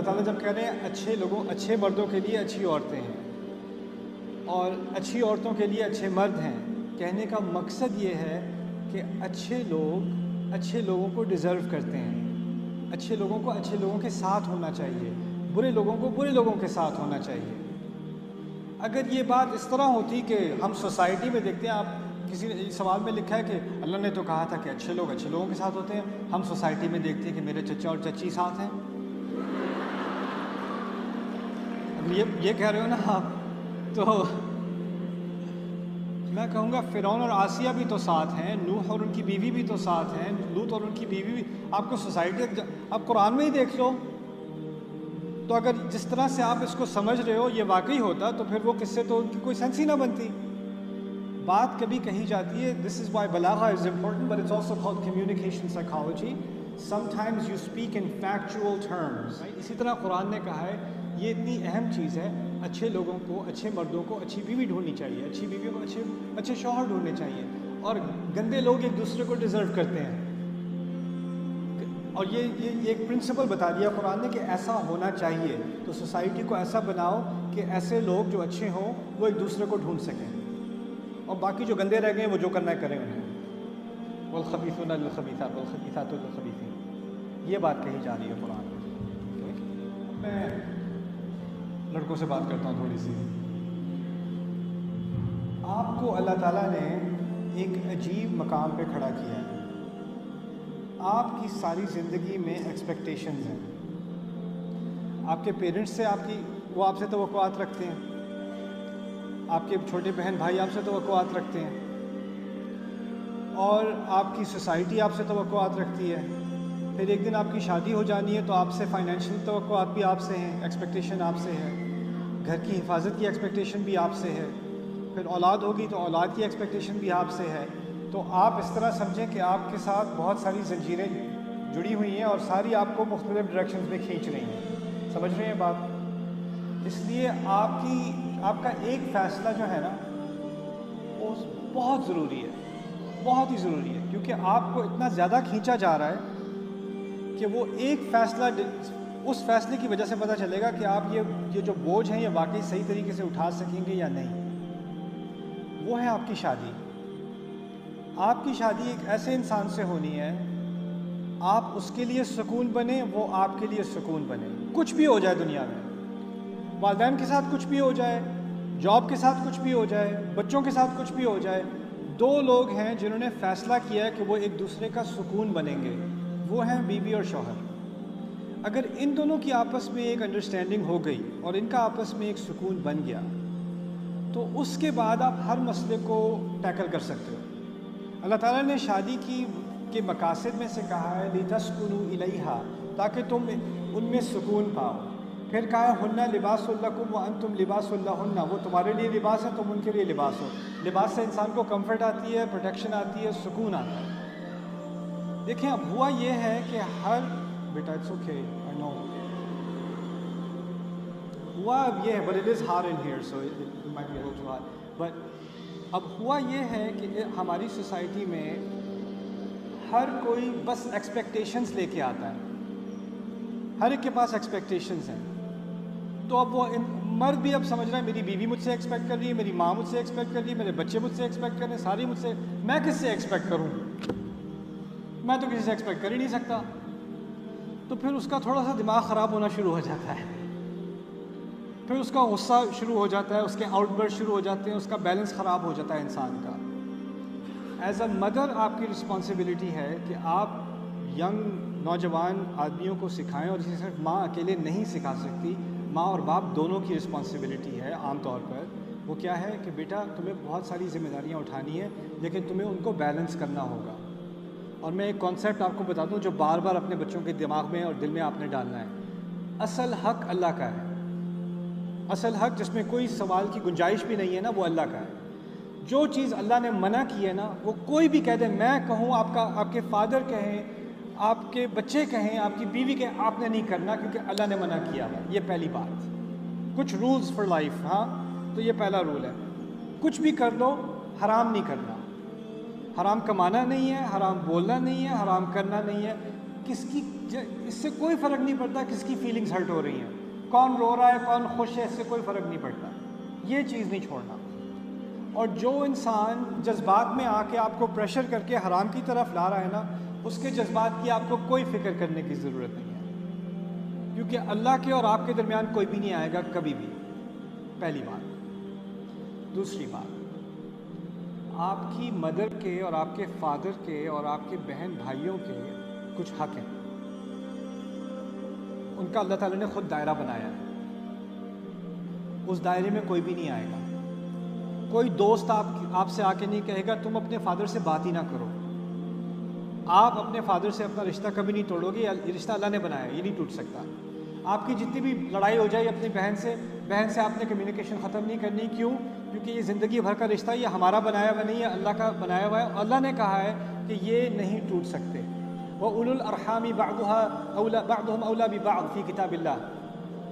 اللہ تعالیٰ جب کہہ رہے ہیں اچھے مردوں کے لیے اچھی عورتیں ہیں اور اچھی عورتوں کے لیے اچھے مرد ہیں، کہنے کا مقصد یہ ہے کہ اچھے لوگوں کو ڈیزرو کرتے ہیں، اچھے لوگوں کو اچھے لوگوں کے ساتھ ہونا چاہیے، برے لوگوں کو برے لوگوں کے ساتھ ہونا چاہیے۔ اگر یہ بات اس طرح ہوتی کہ ہم سوسائٹی میں دیکھتے ہیں، آپ کسی نے سوال میں لکھا ہے کہ اللہ نے تو کہا تھا کہ اچھے لوگ اچھے لوگوں کے ساتھ ہوتے ہیں، ہم سوسائٹی میں دیکھتے ہیں کہ میرے چچا اور چچی ساتھ ہیں۔ اگر یہ کہہ رہے ہو نا آپ، تو میں کہوں گا فرعون اور آسیہ بھی تو ساتھ ہیں، نوح اور ان کی بیوی بھی تو ساتھ ہیں، لوط اور ان کی بیوی بھی۔ آپ کو سوسائٹی، آپ قرآن میں ہی دیکھ لو۔ تو اگر جس طرح سے آپ اس کو سمجھ رہے ہو یہ واقعی ہوتا تو پھر وہ قصے تو ان کی کوئی سینس ہی نہ بنتی۔ بات کبھی کہی جاتی ہے، دس از وائی بلاغہ is important but it's also called communication psychology, sometimes you speak in factual terms. اسی طرح قرآن نے کہا ہے یہ اتنی اہم چیز ہے، اچھے لوگوں کو، اچھے مردوں کو اچھی بیوی ڈھونڈنی چاہیے، اچھی بیویوں کو اچھے شوہر ڈھونڈنے چاہیے، اور گندے لوگ ایک دوسرے کو ڈیزرو کرتے ہیں۔ اور یہ ایک پرنسپل بتا دیا قرآن نے کہ ایسا ہونا چاہیے، تو سوسائٹی کو ایسا بناؤ کہ ایسے لوگ جو اچھے ہوں وہ ایک دوسرے کو ڈھونڈ سکیں، اور باقی جو گندے رہ گئے وہ جو کرنا ہے کریں انہیں۔ والخبیثون للخبیثات والخبیثات للخبیثین، یہ بات کہی جا رہی ہے قرآن میں۔ میں لڑکوں سے بات کرتا ہوں تھوڑی سی۔ آپ کو اللہ تعالیٰ نے ایک عجیب مقام پہ کھڑا کیا ہے۔ آپ کی ساری زندگی میں ایکسپیکٹیشنز ہیں، آپ کے پیرنٹس سے وہ آپ سے توقعات رکھتے ہیں، آپ کے چھوٹے بہن بھائی آپ سے توقعات رکھتے ہیں، اور آپ کی سوسائٹی آپ سے توقعات رکھتی ہے۔ پھر ایک دن آپ کی شادی ہو جانی ہے تو آپ سے فائنینشیل توقعات بھی آپ سے ہیں، ایکسپیکٹیشن آپ سے ہے، گھر کی حفاظت کی ایکسپیکٹیشن بھی آپ سے ہے، پھر اولاد ہوگی تو اولاد کی ایکسپیکٹیشن بھی آپ سے ہے۔ تو آپ اس طرح سمجھیں کہ آپ کے ساتھ بہت ساری زنجیریں جڑی ہوئی ہیں اور ساری آپ کو مختلف ڈائریکشنز میں کھینچ رہی ہیں، سمجھ رہے ہیں بات؟ اس لیے آپ کا ایک فیصلہ جو ہے نا وہ بہت ضروری ہے، بہت ہی ضروری ہے، کیونکہ آپ کو اتنا زیادہ کھینچا جا رہا ہے کہ وہ ایک فیصلہ، اس فیصلے کی وجہ سے پتہ چلے گا کہ آپ یہ جو بوجھ ہیں یہ واقعی صحیح طریقے سے اٹھا سکیں گے یا نہیں۔ وہ ہے آپ کی شادی۔ آپ کی شادی ایک ایسے انسان سے ہونی ہے، آپ اس کے لیے سکون بنے، وہ آپ کے لیے سکون بنے، کچھ بھی ہو جائے دنیا میں، والدین کے ساتھ کچھ بھی ہو جائے، جاب کے ساتھ کچھ بھی ہو جائے، بچوں کے ساتھ کچھ بھی ہو جائے، دو لوگ ہیں جنہوں نے فیصلہ کیا ہے کہ وہ ایک دوسرے کا سکون بنیں گے، وہ ہیں بیوی اور شوہر۔ اگر ان دونوں کی آپس میں ایک انڈرسٹینڈنگ ہو گئی اور ان کا آپس میں ایک سکون بن گیا تو اس کے بعد آپ ہر مسئلے کو ٹیکل کر سکتے ہو۔ اللہ تعالیٰ نے شادی کے مقاصد میں سے کہا ہے لِتَسْكُنُوا إِلَيْهَا، تاکہ تم ان میں سکون پاؤ۔ پھر کہا ہے ہُنَّ لِبَاسٌ لَكُمْ وَأَنْتُمْ لِبَاسٌ لَهُنَّ، وہ تمہارے لیے لباس ہے، تم ان کے لیے لباس ہو۔ لباس سے انسان کو کمفرٹ آتی ہے، پروٹیکشن آتی ہے، سکون آتا ہے۔ دیکھیں اب ہوا یہ ہے کہ بیٹا اٹس اوکے آئی نو، ہوا اب یہ ہے but it is hard in here so it might be too hard, but اب ہوا یہ ہے کہ ہماری سوسائٹی میں ہر کوئی بس ایکسپیکٹیشنز لے کے آتا ہے، ہر ایک کے پاس ایکسپیکٹیشنز ہیں۔ تو اب وہ مرد بھی اب سمجھ رہا ہے میری بیوی مجھ سے ایکسپیکٹ کر رہی ہے، میری ماں مجھ سے ایکسپیکٹ کر رہی ہے، میرے بچے مجھ سے ایکسپیکٹ کر رہے ہیں، ساری مجھ سے، میں کس سے ایکسپیکٹ کروں؟ میں تو کسی سے ایکسپیکٹ کر ہی نہیں سکتا۔ تو پھر اس کا تھوڑا سا دماغ خراب ہونا شروع ہو جاتا ہے، پھر اس کا غصہ شروع ہو جاتا ہے، اس کے آؤٹ برسٹ شروع ہو جاتے ہیں، اس کا بیلنس خراب ہو جاتا ہے انسان کا۔ ایز اے مدر آپ کی رسپانسبلٹی ہے کہ آپ ینگ نوجوان آدمیوں کو سکھائیں، اور اسے صرف ماں اکیلے نہیں سکھا سکتی، ماں اور باپ دونوں کی رسپانسبلٹی ہے عام طور پر۔ وہ کیا ہے کہ بیٹا تمہیں بہت ساری ذمہ داریاں اٹھانی ہیں لیکن تمہیں ان کو بیلنس کرنا ہوگا۔ اور میں ایک کانسیپٹ آپ کو بتا دوں جو بار بار اپنے بچوں کے دماغ میں اور دل میں آپ نے ڈالنا ہے، اصل حق اللہ کا ہے، اصل حق جس میں کوئی سوال کی گنجائش بھی نہیں ہے نا، وہ اللہ کا ہے۔ جو چیز اللہ نے منع کی ہے نا، وہ کوئی بھی کہہ دے، میں کہوں، آپ کے فادر کہیں، آپ کے بچے کہیں، آپ کی بیوی کہیں، آپ نے نہیں کرنا کیونکہ اللہ نے منع کیا ہے۔ یہ پہلی بات، کچھ رولز فار لائف، ہاں تو یہ پہلا رول ہے، کچھ بھی کر لو حرام نہیں کرنا، حرام کمانا نہیں ہے، حرام بولنا نہیں ہے، حرام کرنا نہیں ہے، اس سے کوئی فرق نہیں پڑتا کس کی فیلنگز ہرٹ ہو رہی ہیں، کون رو رہا ہے کون خوش ہے، اس سے کوئی فرق نہیں پڑتا، یہ چیز نہیں چھوڑنا۔ اور جو انسان جذبات میں آ کے آپ کو پریشر کر کے حرام کی طرف لا رہا ہے نا، اس کے جذبات کی آپ کو کوئی فکر کرنے کی ضرورت نہیں ہے، کیونکہ اللہ کے اور آپ کے درمیان کوئی بھی نہیں آئے گا کبھی بھی، پہلی بات۔ دوسری بات، آپ کی مدر کے اور آپ کے فادر کے اور آپ کے بہن بھائیوں کے کچھ حق ہیں، ان کا اللہ تعالیٰ نے خود دائرہ بنایا ہے، اس دائرے میں کوئی بھی نہیں آئے گا۔ کوئی دوست آپ سے آ کے نہیں کہے گا تم اپنے فادر سے بات ہی نہ کرو، آپ اپنے فادر سے اپنا رشتہ کبھی نہیں توڑو گے، یہ رشتہ اللہ نے بنایا ہے، یہ نہیں ٹوٹ سکتا۔ آپ کی جتنی بھی لڑائی ہو جائے اپنی بہن سے آپ نے کمیونیکیشن ختم نہیں کرنی، کیوں؟ کیونکہ یہ زندگی بھر کا رشتہ، یہ ہمارا بنایا ہوا نہیں ہے، اللہ کا بنایا ہوا ہے، اللہ نے کہا ہے کہ یہ نہیں ٹوٹ سکتے۔ وَأُولُو الْأَرْحَامِ بَعْضُهُمْ أَوْلَىٰ بِبَعْضٍ فِي کتاب اللہ۔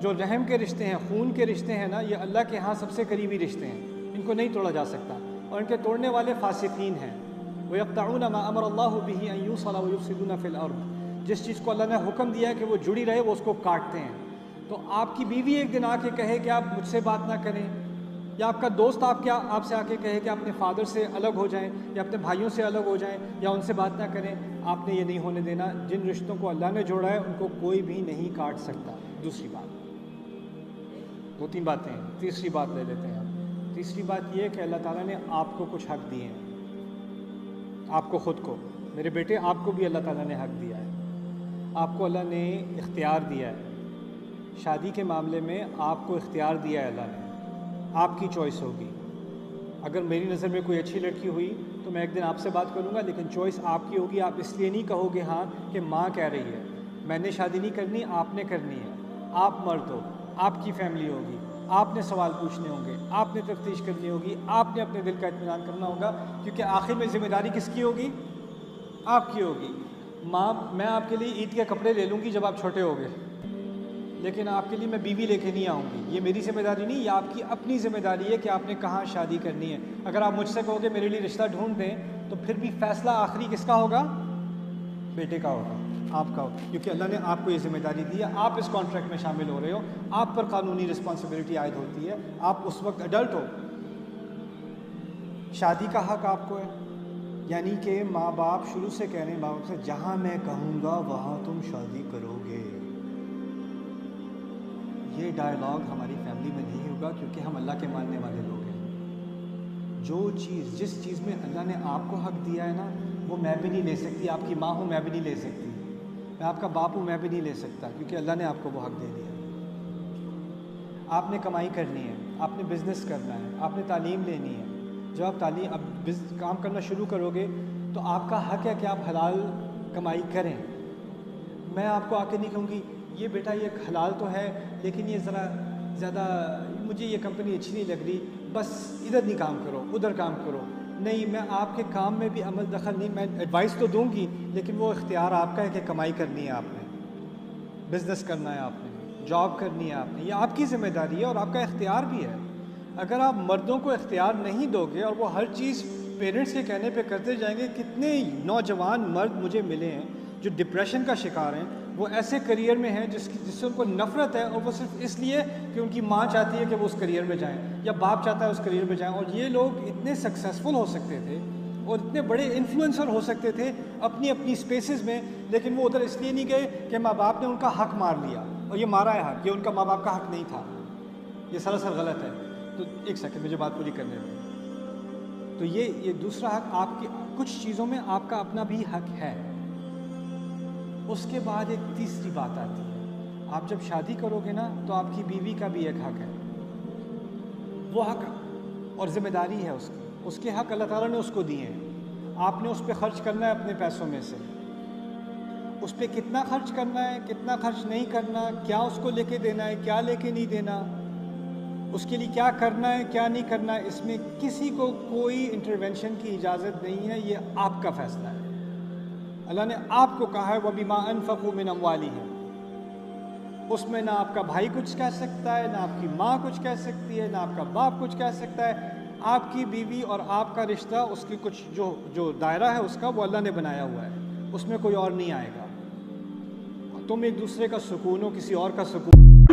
جو رحم کے رشتے ہیں، خون کے رشتے ہیں نا، یہ اللہ کے ہاں سب سے قریبی رشتے ہیں، ان کو نہیں توڑا جا سکتا، اور ان کے توڑنے والے فاسقین ہیں۔ وَيَقْطَعُونَ مَا أَمَرَ اللَّهُ بِهِ أَن يُوصَلَ وَيُفْسِدُونَ فِي الْأَرْضِ۔ جس چیز کو اللہ نے حکم دیا ہے کہ وہ جڑی رہے، وہ اس کو کاٹتے ہیں۔ تو آپ کی بیوی ایک دن آ کے کہے کہ آپ مجھ سے بات نہ کریں، یا آپ کا دوست آپ سے آ کے کہے کہ آپ اپنے فادر سے الگ ہو جائیں، یا اپنے بھائیوں سے الگ ہو جائیں، یا ان سے بات نہ کریں، آپ نے یہ نہیں ہونے دینا۔ جن رشتوں کو اللہ نے جوڑا ہے ان کو کوئی بھی نہیں کاٹ سکتا۔ دوسری بات، دو تین باتیں ہیں، تیسری بات لے لیتے ہیں ہم۔ تیسری بات یہ کہ اللہ تعالیٰ نے آپ کو کچھ حق دیے ہیں، آپ کو خود کو، میرے بیٹے آپ کو بھی اللہ تعالیٰ نے حق دیا ہے، آپ کو اللہ نے اختیار دیا ہے، شادی کے معاملے میں آپ کو اختیار دیا ہے اللہ نے، آپ کی چوائس ہوگی۔ اگر میری نظر میں کوئی اچھی لڑکی ہوئی تو میں ایک دن آپ سے بات کروں گا، لیکن چوائس آپ کی ہوگی۔ آپ اس لیے نہیں کہو گے ہاں کہ ماں کہہ رہی ہے، میں نے شادی نہیں کرنی، آپ نے کرنی ہے، آپ مرد ہو، آپ کی فیملی ہوگی، آپ نے سوال پوچھنے ہوں گے، آپ نے تفتیش کرنی ہوگی، آپ نے اپنے دل کا اطمینان کرنا ہوگا، کیونکہ آخر میں ذمہ داری کس کی ہوگی؟ آپ کی ہوگی۔ ماں، میں آپ کے لیے عید کے کپڑے لے لوں گی جب آپ چھوٹے ہوگے، لیکن آپ کے لیے میں بیوی لے کے نہیں آؤں گی، یہ میری ذمہ داری نہیں، یہ آپ کی اپنی ذمہ داری ہے کہ آپ نے کہاں شادی کرنی ہے۔ اگر آپ مجھ سے کہو گے میرے لیے رشتہ ڈھونڈ دیں، تو پھر بھی فیصلہ آخری کس کا ہوگا؟ بیٹے کا ہوگا، آپ کا ہوگا، کیونکہ اللہ نے آپ کو یہ ذمہ داری دی ہے، آپ اس کانٹریکٹ میں شامل ہو رہے ہو، آپ پر قانونی رسپانسبلٹی عائد ہوتی ہے، آپ اس وقت ایڈلٹ ہو۔ شادی کا حق آپ کو ہے، یعنی کہ ماں باپ شروع سے کہہ رہے ہیں، ماں باپ سے جہاں میں کہوں گا وہاں تم شادی کرو گے۔ یہ ڈائلاگ ہماری فیملی میں نہیں ہوگا، کیونکہ ہم اللہ کے ماننے والے لوگ ہیں۔ جس چیز میں اللہ نے آپ کو حق دیا ہے نا، وہ میں بھی نہیں لے سکتی، آپ کی ماں ہوں میں بھی نہیں لے سکتی، میں آپ کا باپ ہوں میں بھی نہیں لے سکتا، کیونکہ اللہ نے آپ کو وہ حق دے دیا۔ آپ نے کمائی کرنی ہے، آپ نے بزنس کرنا ہے، آپ نے تعلیم لینی ہے۔ جب آپ کام کرنا شروع کرو گے تو آپ کا حق ہے کہ آپ حلال کمائی کریں۔ میں آپ کو آ کے نہیں کہوں گی یہ بیٹا یہ حلال تو ہے لیکن یہ ذرا زیادہ مجھے یہ کمپنی اچھی نہیں لگ رہی، بس ادھر نہیں کام کرو ادھر کام کرو۔ نہیں، میں آپ کے کام میں بھی عمل دخل نہیں، میں ایڈوائس تو دوں گی، لیکن وہ اختیار آپ کا ہے کہ کمائی کرنی ہے آپ نے، بزنس کرنا ہے آپ نے، جاب کرنی ہے آپ نے، یہ آپ کی ذمہ داری ہے اور آپ کا اختیار بھی ہے۔ اگر آپ مردوں کو اختیار نہیں دو گے اور وہ ہر چیز پیرنٹس کے کہنے پہ کرتے جائیں گے، کتنے نوجوان مرد مجھے ملے ہیں جو ڈپریشن کا شکار ہیں، وہ ایسے کریئر میں ہیں جس سے ان کو نفرت ہے، اور وہ صرف اس لیے کہ ان کی ماں چاہتی ہے کہ وہ اس کریئر میں جائیں یا باپ چاہتا ہے اس کریئر میں جائیں۔ اور یہ لوگ اتنے سکسیزفل ہو سکتے تھے اور اتنے بڑے انفلوئنسر ہو سکتے تھے اپنی اپنی اسپیسز میں، لیکن وہ ادھر اس لیے نہیں گئے کہ ماں باپ نے ان کا حق مار لیا، اور یہ مارا ہے حق، یہ ان کا ماں باپ کا حق نہیں تھا، یہ سراسر غلط ہے۔ تو ایک سیکنڈ مجھے بات پوری کرنے دیں۔ تو یہ دوسرا حق، آپ کی کچھ چیزوں میں آپ کا اپنا بھی حق ہے۔ اس کے بعد ایک تیسری بات آتی ہے، آپ جب شادی کرو گے نا تو آپ کی بیوی کا بھی ایک حق ہے، وہ حق اور ذمہ داری ہے اس کے حق اللہ تعالیٰ نے اس کو دیے ہیں۔ آپ نے اس پہ خرچ کرنا ہے اپنے پیسوں میں سے، اس پہ کتنا خرچ کرنا ہے کتنا خرچ نہیں کرنا، کیا اس کو لے کے دینا ہے کیا لے کے نہیں دینا، اس کے لیے کیا کرنا ہے کیا نہیں کرنا ہے، اس میں کسی کو کوئی انٹرونشن کی اجازت نہیں ہے، یہ آپ کا فیصلہ ہے۔ اللہ نے آپ کو کہا ہے وَبِمَا أَنفَقُوا مِنْ أَمْوَالِهِمْ، اس میں نہ آپ کا بھائی کچھ کہہ سکتا ہے، نہ آپ کی ماں کچھ کہہ سکتی ہے، نہ آپ کا باپ کچھ کہہ سکتا ہے۔ آپ کی بیوی اور آپ کا رشتہ، اس کی کچھ جو دائرہ ہے اس کا، وہ اللہ نے بنایا ہوا ہے، اس میں کوئی اور نہیں آئے گا۔ تم ایک دوسرے کا سکون ہو، کسی اور کا سکون